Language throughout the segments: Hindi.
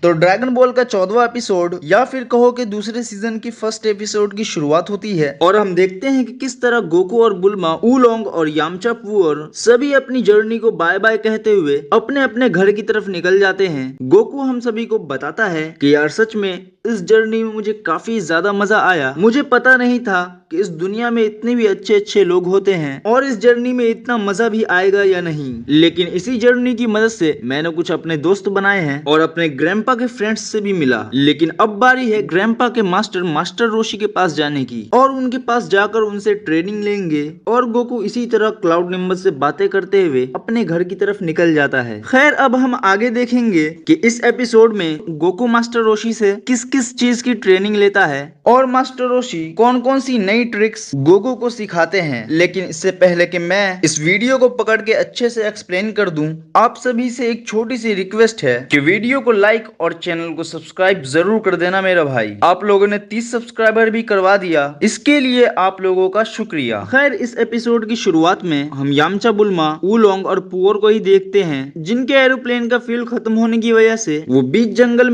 तो ड्रैगन बॉल का 14वां एपिसोड या फिर कहो कि दूसरे सीजन की फर्स्ट एपिसोड की शुरुआत होती है और हम देखते हैं कि किस तरह गोकू और बुल्मा, ऊलोंग और यामचा पुअर सभी अपनी जर्नी को बाय बाय कहते हुए अपने अपने घर की तरफ निकल जाते हैं। गोकू हम सभी को बताता है कि यार सच में इस जर्नी में मुझे काफी ज्यादा मजा आया। मुझे पता नहीं था कि इस दुनिया में इतने भी अच्छे अच्छे लोग होते हैं और इस जर्नी में इतना मजा भी आएगा या नहीं, लेकिन इसी जर्नी की मदद से मैंने कुछ अपने दोस्त बनाए हैं और अपने ग्रैंपा के फ्रेंड्स से भी मिला। लेकिन अब बारी है ग्रैंपा के मास्टर रोशी के पास जाने की और उनके पास जाकर उनसे ट्रेनिंग लेंगे और गोकू इसी तरह क्लाउड निम्बस से बातें करते हुए अपने घर की तरफ निकल जाता है। खैर अब हम आगे देखेंगे कि इस एपिसोड में गोकू मास्टर रोशी से किस किस चीज की ट्रेनिंग लेता है और मास्टर रोशी कौन कौन सी नई ट्रिक्स गोकू को सिखाते हैं। लेकिन इससे पहले कि मैं इस वीडियो को पकड़ के अच्छे से एक्सप्लेन कर दूं, आप सभी से एक छोटी सी रिक्वेस्ट है कि वीडियो को लाइक और चैनल को सब्सक्राइब जरूर कर देना मेरा भाई। आप लोगों ने 30 सब्सक्राइबर भी करवा दिया, इसके लिए आप लोगों का शुक्रिया। खैर इस एपिसोड की शुरुआत में हम यामचा, बुल्मा, ऊलोंग और पुअर को ही देखते हैं जिनके एरोप्लेन का फ्यूल खत्म होने की वजह से वो बीच जंगल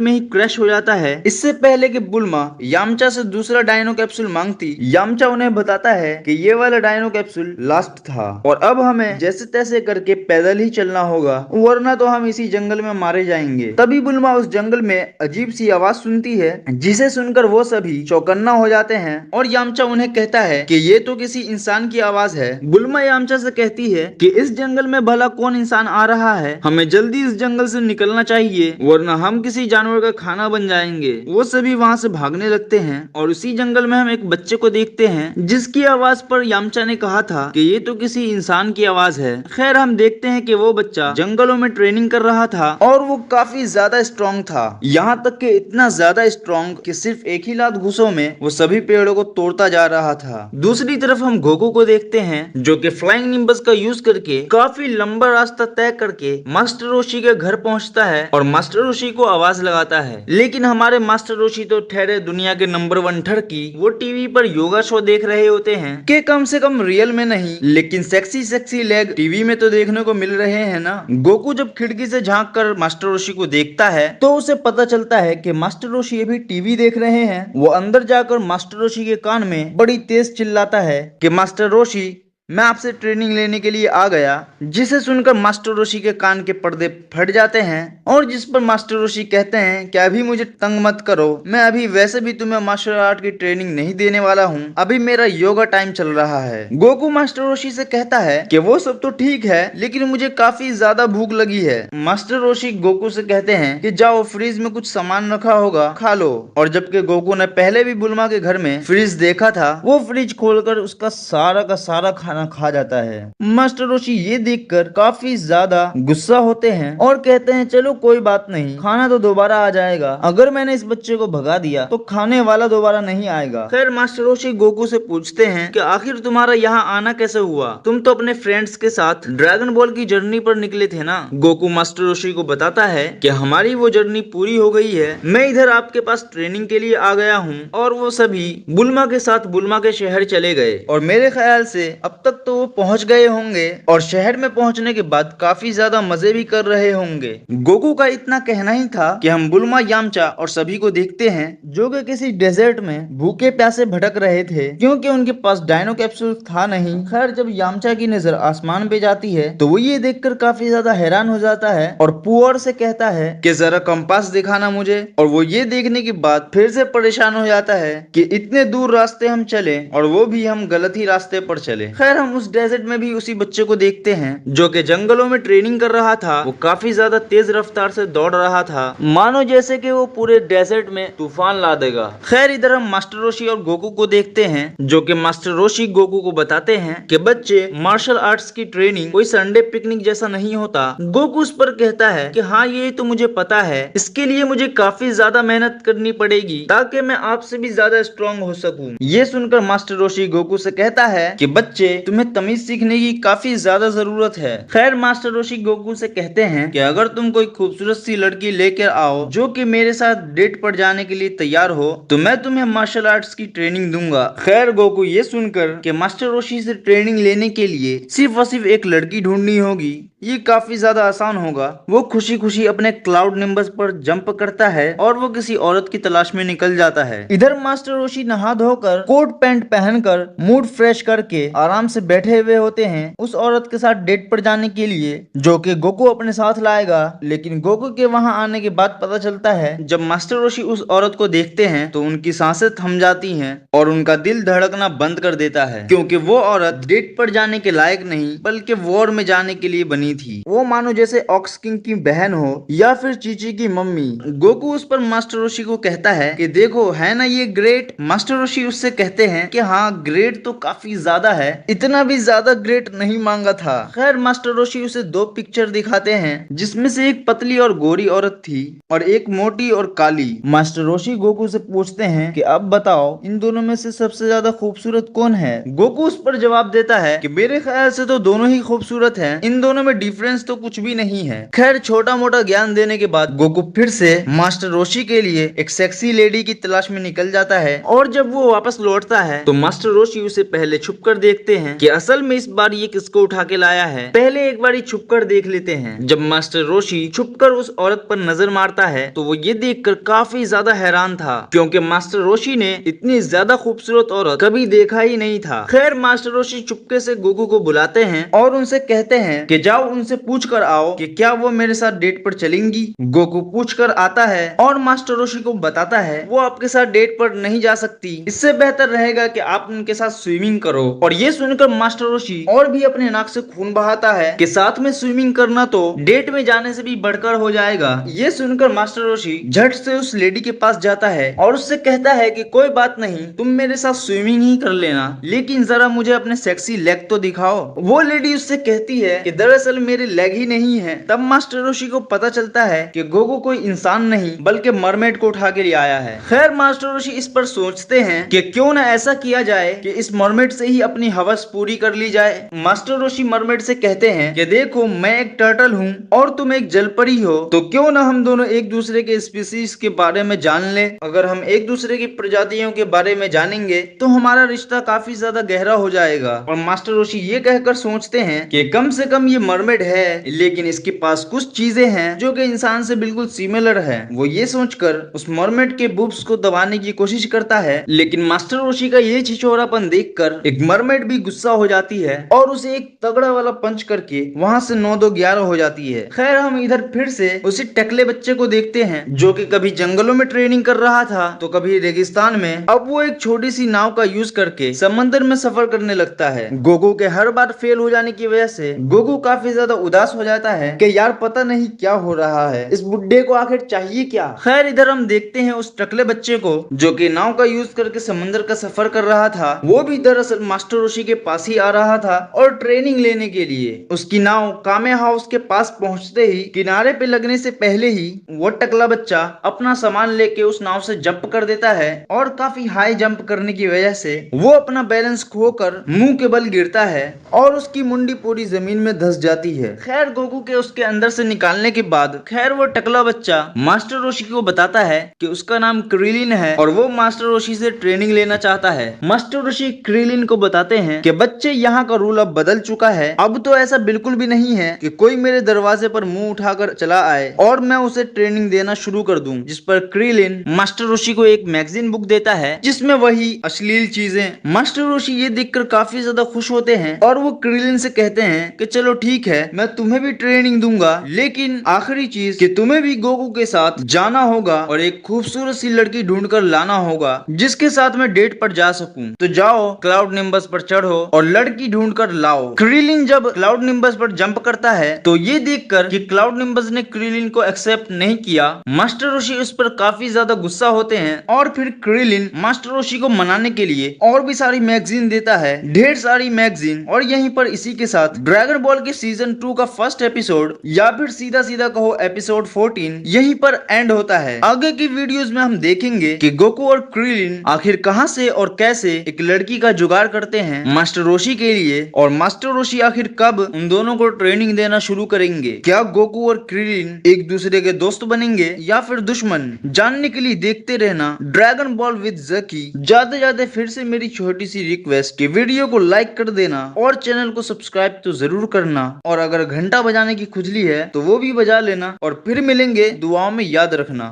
में ही क्रैश हो जाता है। इससे पहले कि बुल्मा यामचा से दूसरा डायनो कैप्सूल मांगती, यामचा उन्हें बताता है कि ये वाला डायनो कैप्सूल लास्ट था और अब हमें जैसे तैसे करके पैदल ही चलना होगा, वरना तो हम इसी जंगल में मारे जाएंगे। तभी बुल्मा उस जंगल में अजीब सी आवाज सुनती है जिसे सुनकर वो सभी चौकन्ना हो जाते हैं और यामचा उन्हें कहता है कि ये तो किसी इंसान की आवाज है। बुल्मा यामचा से कहती है कि इस जंगल में भला कौन इंसान आ रहा है, हमें जल्दी इस जंगल से निकलना चाहिए वरना हम किसी जानवर का खाना बन जाएंगे। वो सभी वहाँ से भागने लगते हैं और उसी जंगल में हम एक बच्चे को देखते हैं जिसकी आवाज पर यामचा ने कहा था कि ये तो किसी इंसान की आवाज है। खैर हम देखते हैं कि वो बच्चा जंगलों में ट्रेनिंग कर रहा था और वो काफी ज्यादा स्ट्रॉन्ग था, यहाँ तक कि इतना ज्यादा स्ट्रॉन्ग कि सिर्फ एक ही लात घुसों में वो सभी पेड़ों को तोड़ता जा रहा था। दूसरी तरफ हम गोकू को देखते हैं जो कि फ्लाइंग निम्बस का यूज करके काफी लंबा रास्ता तय करके मास्टर रोशी के घर पहुंचता है और मास्टर रोशी को आवाज लगाता है। लेकिन हमारे मास्टर रोशी तो ठहरे दुनिया के नंबर 1 ठरकी, वो टीवी पर योगा शो देख रहे होते हैं कि कम से कम रियल में नहीं लेकिन सेक्सी लेग टीवी में तो देखने को मिल रहे हैं ना। गोकू जब खिड़की से झांक कर मास्टर रोशी को देखता है तो उसे पता चलता है कि मास्टर रोशी अभी टीवी देख रहे हैं। वो अंदर जाकर मास्टर रोशी के कान में बड़ी तेज चिल्लाता है कि मास्टर रोशी मैं आपसे ट्रेनिंग लेने के लिए आ गया, जिसे सुनकर मास्टर रोशी के कान के पर्दे फट जाते हैं और जिस पर मास्टर रोशी कहते हैं कि अभी मुझे तंग मत करो, मैं अभी वैसे भी तुम्हें मार्शल आर्ट की ट्रेनिंग नहीं देने वाला हूँ, अभी मेरा योगा टाइम चल रहा है। गोकू मास्टर रोशी से कहता है कि वो सब तो ठीक है लेकिन मुझे काफी ज्यादा भूख लगी है। मास्टर रोशी गोकू से कहते हैं कि जाओ फ्रिज में कुछ सामान रखा होगा, खा लो। और जबकि गोकू ने पहले भी बुल्मा के घर में फ्रिज देखा था, वो फ्रिज खोलकर उसका सारा का सारा खाना खा जाता है। मास्टर रोशी ये देखकर काफी ज्यादा गुस्सा होते हैं और कहते हैं चलो कोई बात नहीं, खाना तो दोबारा आ जाएगा, अगर मैंने इस बच्चे को भगा दिया तो खाने वाला दोबारा नहीं आएगा। खैर मास्टर रोशी गोकू से पूछते हैं कि आखिर तुम्हारा यहाँ आना कैसे हुआ, तुम तो अपने फ्रेंड्स के साथ ड्रैगन बॉल की जर्नी पर निकले थे ना। गोकू मास्टर रोशी को बताता है कि हमारी वो जर्नी पूरी हो गई है, मैं इधर आपके पास ट्रेनिंग के लिए आ गया हूँ। और वो सभी बुल्मा के साथ बुल्मा के शहर चले गए और मेरे ख्याल से अब तक तो वो पहुंच गए होंगे और शहर में पहुंचने के बाद काफी ज्यादा मजे भी कर रहे होंगे। गोकू का इतना कहना ही था कि हम बुल्मा, यामचा और सभी को देखते हैं जो कि किसी डेजर्ट में भूखे प्यासे भटक रहे थे क्योंकि उनके पास डायनो कैप्सूल था नहीं। खैर जब यामचा की नजर आसमान पे जाती है तो वो ये देखकर काफी ज्यादा हैरान हो जाता है और पुअर से कहता है कि जरा कंपास दिखाना मुझे, और वो ये देखने के बाद फिर से परेशान हो जाता है कि इतने दूर रास्ते हम चले और वो भी हम गलत ही रास्ते पर चले। खैर हम उस डेजर्ट में भी उसी बच्चे को देखते हैं जो कि जंगलों में ट्रेनिंग कर रहा था। वो काफी ज्यादा तेज रफ्तार से दौड़ रहा था, मानो जैसे कि वो पूरे डेजर्ट में तूफान ला देगा। खैर इधर हम मास्टर रोशी और गोकू को देखते हैं जो कि मास्टर रोशी गोकू को बताते हैं कि बच्चे मार्शल आर्ट्स की ट्रेनिंग कोई संडे पिकनिक जैसा नहीं होता। गोकू उस पर कहता है कि हाँ ये तो मुझे पता है, इसके लिए मुझे काफी ज्यादा मेहनत करनी पड़ेगी ताकि मैं आपसे भी ज्यादा स्ट्रॉन्ग हो सकूं। ये सुनकर मास्टर रोशी गोकू से कहता है कि बच्चे तुम्हें तमीज सीखने की काफी ज्यादा जरूरत है। खैर मास्टर रोशी गोकू से कहते हैं कि अगर तुम कोई खूबसूरत सी लड़की लेकर आओ जो कि मेरे साथ डेट पर जाने के लिए तैयार हो तो मैं तुम्हें मार्शल आर्ट्स की ट्रेनिंग दूंगा। खैर गोकू ये सुनकर कि मास्टर रोशी से ट्रेनिंग लेने के लिए सिर्फ और सिर्फ एक लड़की ढूंढनी होगी, ये काफी ज्यादा आसान होगा। वो खुशी खुशी अपने क्लाउड निम्बस पर जंप करता है और वो किसी औरत की तलाश में निकल जाता है। इधर मास्टर रोशी नहा धोकर कोट पैंट पहनकर मूड फ्रेश करके आराम से बैठे हुए होते हैं उस औरत के साथ डेट पर जाने के लिए जो कि गोकू अपने साथ लाएगा। लेकिन गोकू के वहां आने के बाद पता चलता है जब मास्टर रोशी उस औरत को देखते हैं तो उनकी सांसें थम जाती हैं और उनका दिल धड़कना बंद कर देता है क्योंकि वो औरत डेट पर जाने के लायक नहीं बल्कि वॉर में जाने के लिए बनी थी। वो मानो जैसे ऑक्स किंग की बहन हो या फिर चीची की मम्मी। गोकू उस पर मास्टर रोशी को कहता है कि देखो है ना ये ग्रेट। मास्टर रोशी उससे कहते हैं कि हाँ ग्रेट तो काफी ज्यादा है, इतना भी ज्यादा ग्रेट नहीं मांगा था। खैर मास्टर रोशी उसे दो पिक्चर दिखाते हैं जिसमें से एक पतली और गोरी औरत थी और एक मोटी और काली। मास्टर रोशी गोकू से पूछते हैं कि अब बताओ इन दोनों में से सबसे ज्यादा खूबसूरत कौन है। गोकू उस पर जवाब देता है कि मेरे ख्याल से तो दोनों ही खूबसूरत हैं, इन दोनों में डिफरेंस तो कुछ भी नहीं है। खैर छोटा मोटा ज्ञान देने के बाद गोकू फिर से मास्टर रोशी के लिए एक सेक्सी लेडी की तलाश में निकल जाता है और जब वो वापस लौटता है तो मास्टर रोशी उसे पहले छुप कर देखते हैं कि असल में इस बार ये किसको उठा के लाया है। पहले एक बार छुप कर देख लेते हैं। जब मास्टर रोशी छुप कर उस औरत पर नजर मारता है तो वो ये देखकर काफी ज्यादा हैरान था क्योंकि मास्टर रोशी ने इतनी ज्यादा खूबसूरत औरत कभी देखा ही नहीं था। खैर मास्टर रोशी चुपके से गोकू को बुलाते हैं और उनसे कहते हैं कि जाओ उनसे पूछ कर आओ कि क्या वो मेरे साथ डेट पर चलेंगी। गोकू पूछ कर आता है और मास्टर रोशी को बताता है वो आपके साथ डेट पर नहीं जा सकती, इससे बेहतर रहेगा कि आप उनके साथ स्विमिंग करो। और ये सुनकर मास्टर रोशी और भी अपने नाक से खून बहाता है कि साथ में स्विमिंग करना तो डेट में जाने से भी बढ़कर हो जाएगा। ये सुनकर मास्टर रोशी झट से उस लेडी के पास जाता है और उससे कहता है कि कोई बात नहीं तुम मेरे साथ स्विमिंग ही कर लेना लेकिन जरा मुझे अपने सेक्सी लेग तो दिखाओ। वो लेडी उससे कहती है कि दरअसल मेरे लेग ही नहीं है। तब मास्टर रोशी को पता चलता है कि गोकू कोई इंसान नहीं बल्कि मरमेड को उठा के ले आया है। खैर मास्टर रोशी इस पर सोचते हैं कि क्यों ना ऐसा किया जाए कि इस मरमेड से ही अपनी हवस पूरी कर ली जाए। मास्टर रोशी मरमेड से कहते हैं कि देखो मैं एक टर्टल हूँ और तुम एक जलपरी हो तो क्यों ना हम दोनों एक दूसरे के स्पीसीज के बारे में जान ले। अगर हम एक दूसरे की प्रजातियों के बारे में जानेंगे तो हमारा रिश्ता काफी ज्यादा गहरा हो जाएगा। और मास्टर रोशी ये कहकर सोचते हैं कि कम से कम ये मरमेड है लेकिन इसके पास कुछ चीजें हैं जो कि इंसान से बिल्कुल सिमिलर है। वो ये सोचकर उस मरमेड के बुब्स को दबाने की कोशिश करता है लेकिन मास्टर रोशी का ये छिछोरापन देखकर एक मरमेड भी गुस्सा हो जाती है और उसे एक तगड़ा वाला पंच करके वहां से 9-2-11 हो जाती है। खैर हम इधर फिर से उसी टकले बच्चे को देखते हैं जो कि कभी जंगलों में ट्रेनिंग कर रहा था तो कभी रेगिस्तान में। अब वो एक छोटी सी नाव का यूज करके समंदर में सफर करने लगता है। गोकू के हर बार फेल हो जाने की वजह से गोकू काफी ज्यादा उदास हो जाता है कि यार पता नहीं क्या हो रहा है, इस बुड्ढे को आखिर चाहिए क्या। खैर इधर हम देखते हैं उस टकले बच्चे को जो कि नाव का यूज करके समंदर का सफर कर रहा था। वो भी दरअसल मास्टर रोशी के पास ही आ रहा था और ट्रेनिंग लेने के लिए। उसकी नाव कामे हाउस के पास पहुंचते ही किनारे पे लगने से पहले ही वो टकला बच्चा अपना सामान लेके उस नाव से जंप कर देता है और काफी हाई जंप करने की वजह से वो अपना बैलेंस खोकर मुंह के बल गिरता है और उसकी मुंडी पूरी जमीन में धंस जाती है। खैर गोकू के उसके अंदर से निकालने के बाद खैर वो टकला बच्चा मास्टर रोशी को बताता है कि उसका नाम क्रिलिन है और वो मास्टर रोशी से ट्रेनिंग लेना चाहता है। मास्टर रोशी क्रिलिन को बताते हैं कि बच्चे यहाँ का रूल अब बदल चुका है, अब तो ऐसा बिल्कुल भी नहीं है कि कोई मेरे दरवाजे पर मुंह उठाकर चला आए और मैं उसे ट्रेनिंग देना शुरू कर दूं। जिस पर क्रिलिन मास्टर रोशी को एक मैगजीन बुक देता है जिसमें वही अश्लील चीजें। मास्टर रोशी ये देखकर काफी ज्यादा खुश होते हैं और वो क्रिलिन से कहते हैं कि चलो ठीक है मैं तुम्हें भी ट्रेनिंग दूंगा लेकिन आखिरी चीज कि तुम्हें भी गोकू के साथ जाना होगा और एक खूबसूरत सी लड़की ढूंढ कर लाना होगा जिसके साथ मैं डेट पर जा सकूं। तो जाओ क्लाउड निम्बस पर चढ़ो और लड़की ढूंढ कर लाओ। क्रिलिन जब क्लाउड निम्बस पर जंप करता है तो ये देखकर कि क्लाउड निम्बस ने क्रिलिन को एक्सेप्ट नहीं किया मास्टर रोशी उस पर काफी ज्यादा गुस्सा होते हैं और फिर क्रिलिन मास्टर रोशी को मनाने के लिए और भी सारी मैगजीन देता है, ढेर सारी मैगजीन। और यहीं पर इसी के साथ ड्रैगन बॉल के सीजन 2 का फर्स्ट एपिसोड या फिर सीधा सीधा कहो एपिसोड 14 यहीं पर एंड होता है। आगे की वीडियोस में हम देखेंगे कि गोकू और क्रिलिन आखिर कहां से और कैसे एक लड़की का जुगाड़ करते हैं। मास्टर रोशी के लिए, और मास्टर रोशी आखिर कब उन दोनों को ट्रेनिंग देना शुरू करेंगे। क्या गोकू और क्रिलिन एक दूसरे के दोस्त बनेंगे या फिर दुश्मन, जानने के लिए देखते रहना ड्रैगन बॉल विद जकी। जाते जाते फिर से मेरी छोटी सी रिक्वेस्ट कि वीडियो को लाइक कर देना और चैनल को सब्सक्राइब तो जरूर करना, और अगर घंटा बजाने की खुजली है तो वो भी बजा लेना, और फिर मिलेंगे, दुआओं में याद रखना।